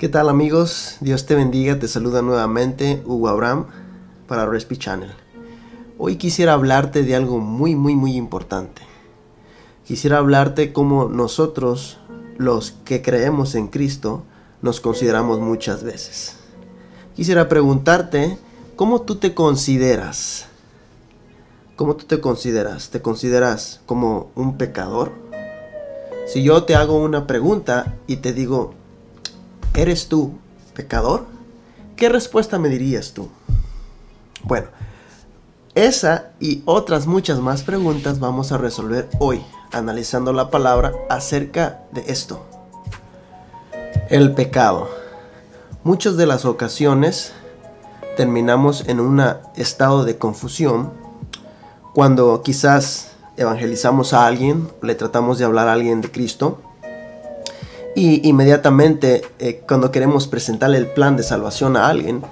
¿Qué tal amigos? Dios te bendiga, te saluda nuevamente Hugo Abraham para Respi Channel. Hoy quisiera hablarte de algo muy importante. Quisiera hablarte cómo nosotros, los que creemos en Cristo, nos consideramos muchas veces. Quisiera preguntarte, ¿cómo tú te consideras? ¿Cómo tú te consideras? ¿Te consideras como un pecador? Si yo te hago una pregunta y te digo, ¿eres tú pecador? ¿Qué respuesta me dirías tú? Bueno, esa y otras muchas más preguntas vamos a resolver hoy, analizando la palabra acerca de esto. El pecado. Muchas de las ocasiones terminamos en un estado de confusión cuando quizás evangelizamos a alguien, le tratamos de hablar a alguien de Cristo. Y inmediatamente cuando queremos presentarle el plan de salvación a alguien,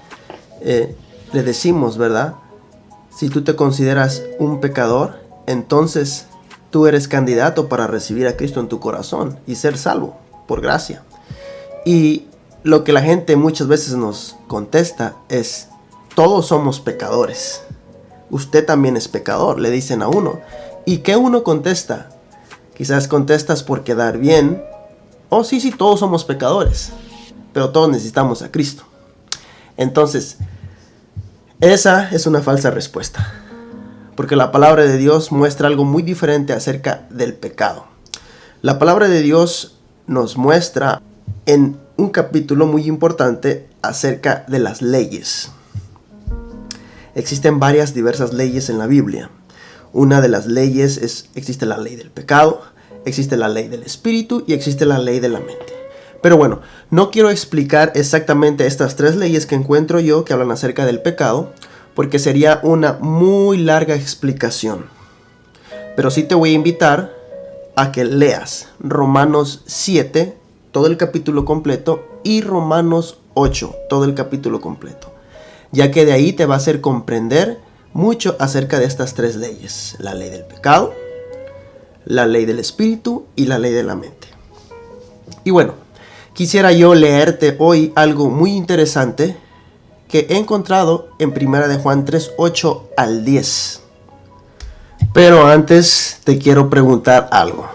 le decimos, ¿verdad? Si tú te consideras un pecador, entonces tú eres candidato para recibir a Cristo en tu corazón y ser salvo por gracia. Y lo que la gente muchas veces nos contesta es, todos somos pecadores. Usted también es pecador, le dicen a uno. ¿Y qué uno contesta? Quizás contestas por quedar bien. Oh, sí, todos somos pecadores, pero todos necesitamos a Cristo. Entonces, esa es una falsa respuesta, porque la palabra de Dios muestra algo muy diferente acerca del pecado. La palabra de Dios nos muestra en un capítulo muy importante acerca de las leyes. Existen varias diversas leyes en la Biblia. Una de las leyes existe la ley del pecado, existe la ley del espíritu y existe la ley de la mente. Pero bueno, no quiero explicar exactamente estas tres leyes que encuentro yo que hablan acerca del pecado, porque sería una muy larga explicación. Pero sí te voy a invitar a que leas Romanos 7, todo el capítulo completo, y Romanos 8, todo el capítulo completo, ya que de ahí te va a hacer comprender mucho acerca de estas tres leyes: la ley del pecado, la ley del espíritu y la ley de la mente. Y bueno, quisiera yo leerte hoy algo muy interesante que he encontrado en 1 de Juan 3, 8 al 10. Pero antes te quiero preguntar algo.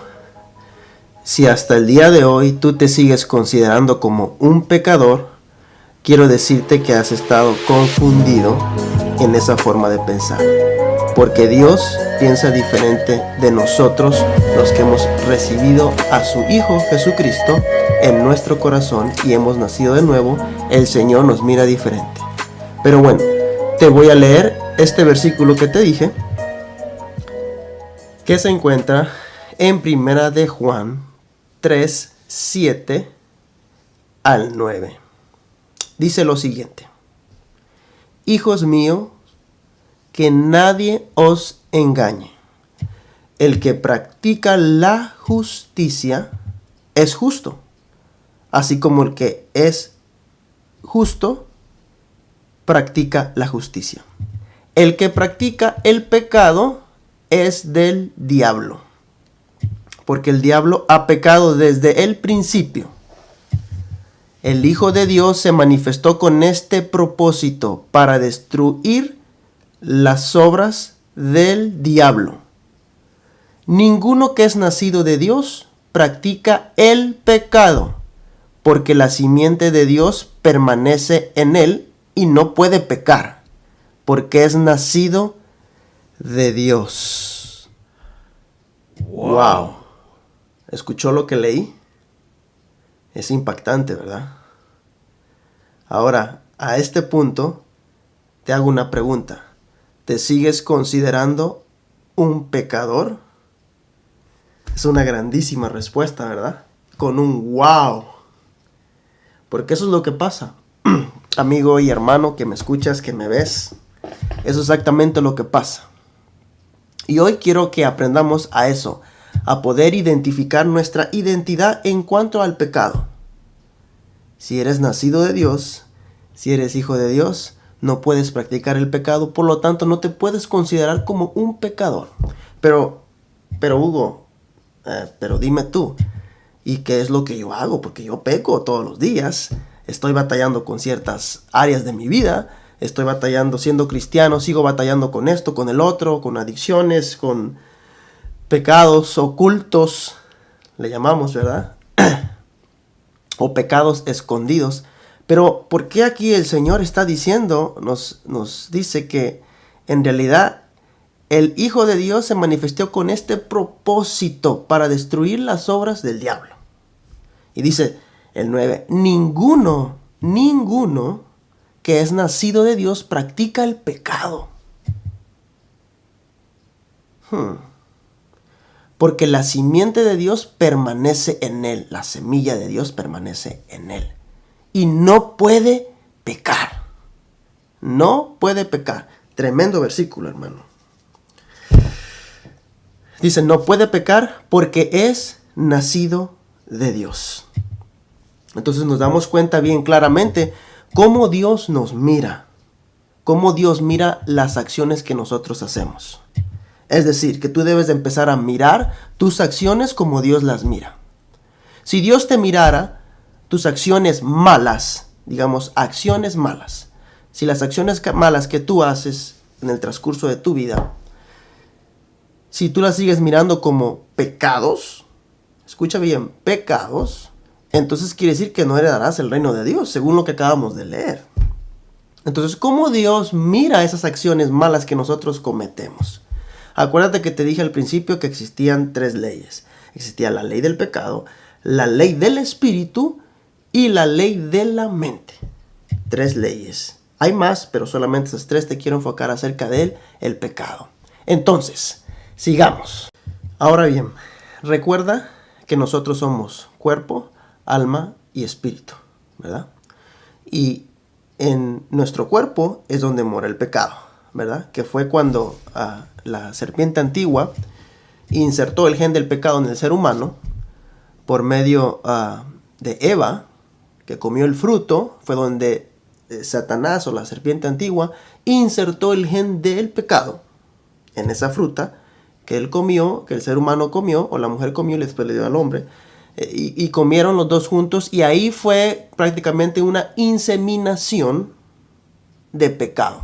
Si hasta el día de hoy tú te sigues considerando como un pecador, quiero decirte que has estado confundido en esa forma de pensar. Porque Dios piensa diferente de nosotros, los que hemos recibido a su Hijo Jesucristo en nuestro corazón y hemos nacido de nuevo. El Señor nos mira diferente. Pero bueno, te voy a leer este versículo que te dije, que se encuentra en 1 de Juan 3, 7 al 9. Dice lo siguiente: hijos míos, que nadie os engañe. El que practica la justicia es justo, así como el que es justo practica la justicia. El que practica el pecado es del diablo, porque el diablo ha pecado desde el principio. El Hijo de Dios se manifestó con este propósito, para destruir las obras del diablo. Ninguno que es nacido de Dios practica el pecado, porque la simiente de Dios permanece en él y no puede pecar, porque es nacido de Dios. Wow. ¿Escuchó lo que leí? Es impactante, ¿verdad? Ahora, a este punto, te hago una pregunta. ¿Te sigues considerando un pecador? Es una grandísima respuesta, ¿verdad? Con un wow. Porque eso es lo que pasa. Amigo y hermano que me escuchas, que me ves, eso es exactamente lo que pasa. Y hoy quiero que aprendamos a eso, a poder identificar nuestra identidad en cuanto al pecado. Si eres nacido de Dios, si eres hijo de Dios, no puedes practicar el pecado, por lo tanto no te puedes considerar como un pecador. Pero Hugo, pero dime tú, ¿y qué es lo que yo hago? Porque yo peco todos los días. estoy batallando con ciertas áreas de mi vida, estoy batallando siendo cristiano, sigo batallando con esto, con el otro, con adicciones, con pecados ocultos, le llamamos, ¿verdad? O pecados escondidos. Pero ¿por qué aquí el Señor está diciendo, nos dice que en realidad el Hijo de Dios se manifestó con este propósito para destruir las obras del diablo? Y dice el 9, ninguno que es nacido de Dios practica el pecado. Porque la simiente de Dios permanece en él, la semilla de Dios permanece en él. Y no puede pecar. No puede pecar. Tremendo versículo, hermano. Dice, no puede pecar porque es nacido de Dios. Entonces nos damos cuenta bien claramente cómo Dios nos mira. Cómo Dios mira las acciones que nosotros hacemos. Es decir, que tú debes de empezar a mirar tus acciones como Dios las mira. Si Dios te mirara tus acciones malas, digamos acciones malas, si las acciones malas que tú haces en el transcurso de tu vida, si tú las sigues mirando como pecados, escucha bien, pecados, entonces quiere decir que no heredarás el reino de Dios, según lo que acabamos de leer. Entonces, ¿cómo Dios mira esas acciones malas que nosotros cometemos? Acuérdate que te dije al principio que existían 3 leyes. Existía la ley del pecado, la ley del espíritu y la ley de la mente. 3 leyes. Hay más, pero solamente esas 3 te quiero enfocar acerca de el pecado. Entonces, sigamos. Ahora bien, recuerda que nosotros somos cuerpo, alma y espíritu, ¿verdad? Y en nuestro cuerpo es donde mora el pecado, ¿verdad? Que fue cuando la serpiente antigua insertó el gen del pecado en el ser humano por medio de Eva, que comió el fruto. Fue donde Satanás o la serpiente antigua insertó el gen del pecado en esa fruta que él comió, que el ser humano comió, o la mujer comió y después le dio al hombre. Y comieron los dos juntos, y ahí fue prácticamente una inseminación de pecado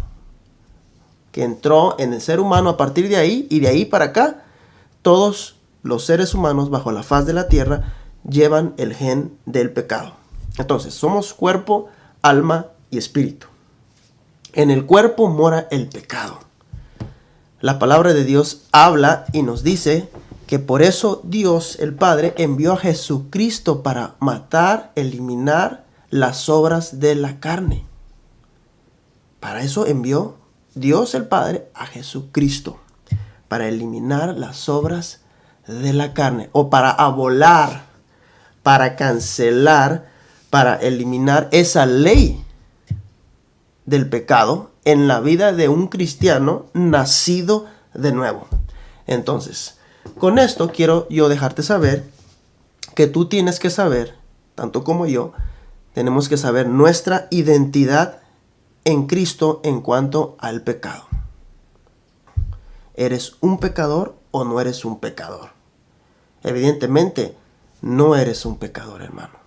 que entró en el ser humano a partir de ahí, y de ahí para acá todos los seres humanos bajo la faz de la tierra llevan el gen del pecado. Entonces somos cuerpo, alma y espíritu. En el cuerpo mora el pecado. La palabra de Dios habla y nos dice que por eso Dios, el Padre, envió a Jesucristo para matar, eliminar las obras de la carne. Para eso envió Dios, el Padre, a Jesucristo, para eliminar las obras de la carne, o para abolar, para cancelar, para eliminar esa ley del pecado en la vida de un cristiano nacido de nuevo. Entonces, con esto quiero yo dejarte saber que tú tienes que saber, tanto como yo, tenemos que saber nuestra identidad en Cristo en cuanto al pecado. ¿Eres un pecador o no eres un pecador? Evidentemente, no eres un pecador, hermano.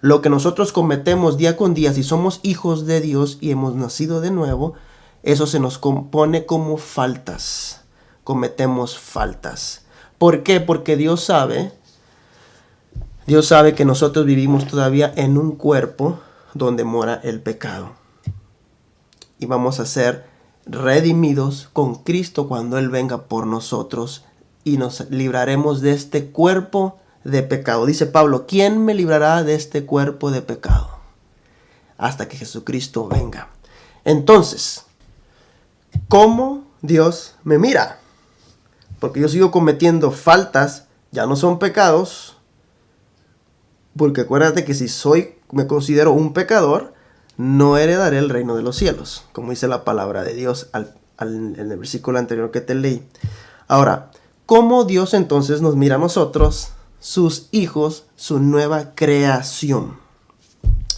Lo que nosotros cometemos día con día, si somos hijos de Dios y hemos nacido de nuevo, eso se nos compone como faltas. Cometemos faltas. ¿Por qué? Porque Dios sabe que nosotros vivimos todavía en un cuerpo donde mora el pecado. Y vamos a ser redimidos con Cristo cuando Él venga por nosotros, y nos libraremos de este cuerpo de pecado. Dice Pablo, ¿quién me librará de este cuerpo de pecado? Hasta que Jesucristo venga. Entonces, ¿cómo Dios me mira? Porque yo sigo cometiendo faltas, ya no son pecados. Porque acuérdate que si me considero un pecador, no heredaré el reino de los cielos, como dice la palabra de Dios en el versículo anterior que te leí. Ahora, ¿cómo Dios entonces nos mira a nosotros, sus hijos, su nueva creación?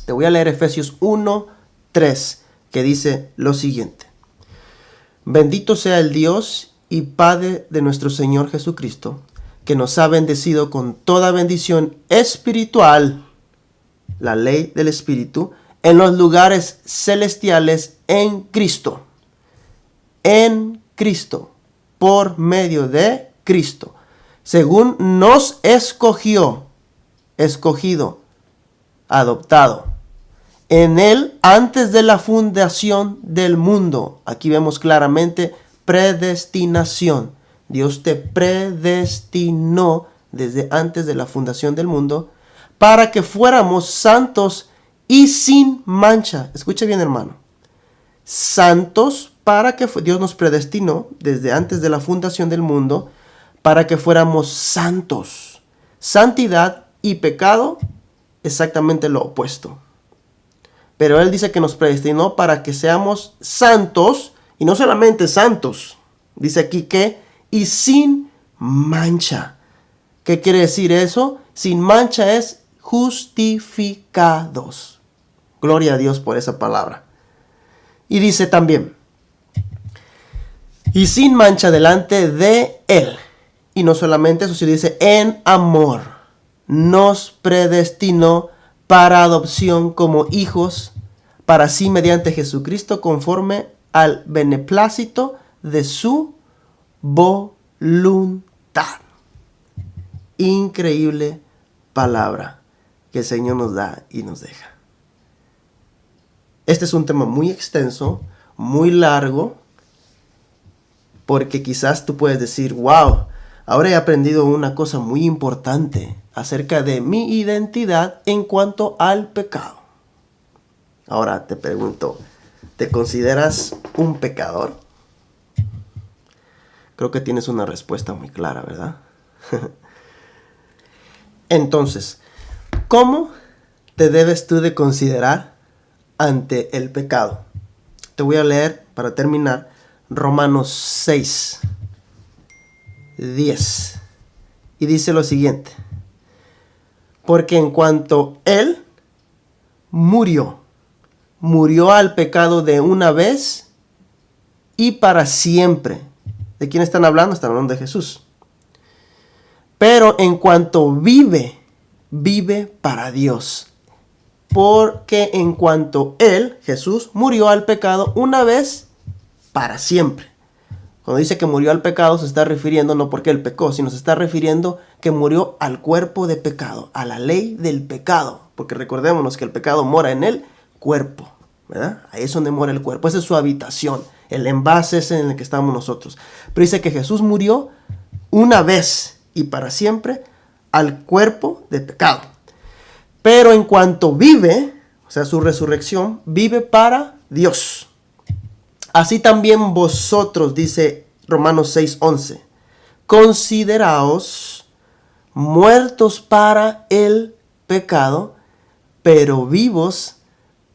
Te voy a leer Efesios 1:3, que dice lo siguiente. Bendito sea el Dios y Padre de nuestro Señor Jesucristo, que nos ha bendecido con toda bendición espiritual la ley del Espíritu, en los lugares celestiales en Cristo. En Cristo, por medio de Cristo, según nos escogió, escogido, adoptado, en Él antes de la fundación del mundo. Aquí vemos claramente predestinación. Dios te predestinó desde antes de la fundación del mundo para que fuéramos santos y sin mancha. Escuche bien, hermano. Santos, para que Dios nos predestinó desde antes de la fundación del mundo para que fuéramos santos. Santidad y pecado, exactamente lo opuesto. Pero Él dice que nos predestinó para que seamos santos, y no solamente santos, dice aquí que, y sin mancha. ¿Qué quiere decir eso? Sin mancha es justificados. Gloria a Dios por esa palabra. Y dice también, y sin mancha delante de Él. Y no solamente eso, sino dice, en amor nos predestinó para adopción como hijos, para sí mediante Jesucristo, conforme al beneplácito de su voluntad. Increíble palabra que el Señor nos da y nos deja. Este es un tema muy extenso, muy largo, porque quizás tú puedes decir, wow, ahora he aprendido una cosa muy importante acerca de mi identidad en cuanto al pecado. Ahora te pregunto, ¿te consideras un pecador? Creo que tienes una respuesta muy clara, ¿verdad? Entonces, ¿cómo te debes tú de considerar ante el pecado? Te voy a leer, para terminar, Romanos 6, 10. Y dice lo siguiente. Porque en cuanto Él murió al pecado de una vez y para siempre. ¿De quién están hablando? Están hablando de Jesús. Pero en cuanto vive para Dios. Porque en cuanto Él, Jesús, murió al pecado una vez para siempre. Cuando dice que murió al pecado, se está refiriendo no porque Él pecó, sino se está refiriendo que murió al cuerpo de pecado, a la ley del pecado. Porque recordémonos que el pecado mora en el cuerpo, ¿verdad? Ahí es donde mora el cuerpo, esa es su habitación, el envase es en el que estamos nosotros. Pero dice que Jesús murió una vez y para siempre al cuerpo de pecado. Pero en cuanto vive, o sea, su resurrección, vive para Dios. Así también vosotros, dice Romanos 6:11, consideraos muertos para el pecado, pero vivos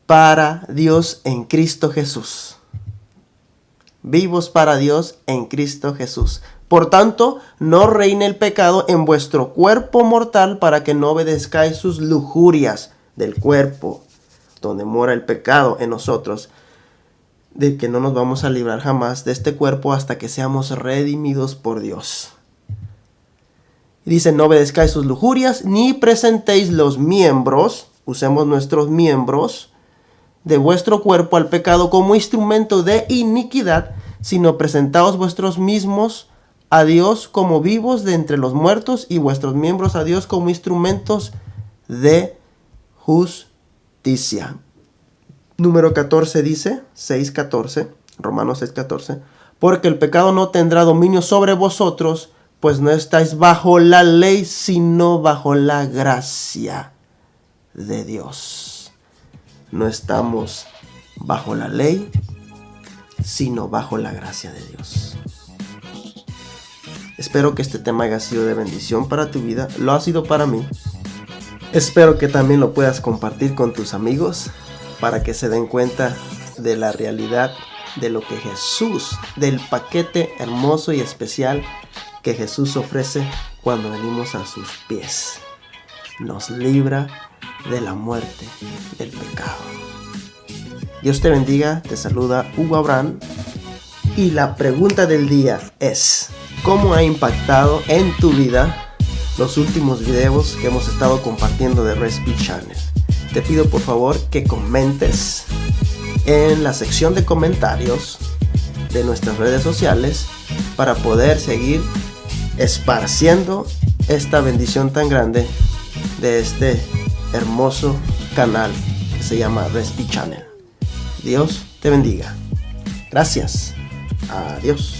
para Dios en Cristo Jesús. Vivos para Dios en Cristo Jesús. Por tanto, no reine el pecado en vuestro cuerpo mortal para que no obedezcáis sus lujurias del cuerpo, donde mora el pecado en nosotros, de que no nos vamos a librar jamás de este cuerpo hasta que seamos redimidos por Dios. Y dice, no obedezcáis sus lujurias, ni presentéis los miembros, usemos nuestros miembros, de vuestro cuerpo al pecado como instrumento de iniquidad, sino presentaos vuestros mismos a Dios como vivos de entre los muertos y vuestros miembros a Dios como instrumentos de justicia. Número 14 dice, 6:14, Romanos 6:14, porque el pecado no tendrá dominio sobre vosotros, pues no estáis bajo la ley, sino bajo la gracia de Dios. No estamos bajo la ley, sino bajo la gracia de Dios. Espero que este tema haya sido de bendición para tu vida. Lo ha sido para mí. Espero que también lo puedas compartir con tus amigos para que se den cuenta de la realidad de lo que Jesús, del paquete hermoso y especial que Jesús ofrece cuando venimos a sus pies. Nos libra de la muerte, del pecado. Dios te bendiga, te saluda Hugo Abraham. Y la pregunta del día es, ¿cómo ha impactado en tu vida los últimos videos que hemos estado compartiendo de Respi Channel? te pido por favor que comentes en la sección de comentarios de nuestras redes sociales para poder seguir esparciendo esta bendición tan grande de este hermoso canal que se llama Respi Channel. Dios te bendiga. Gracias. Adiós.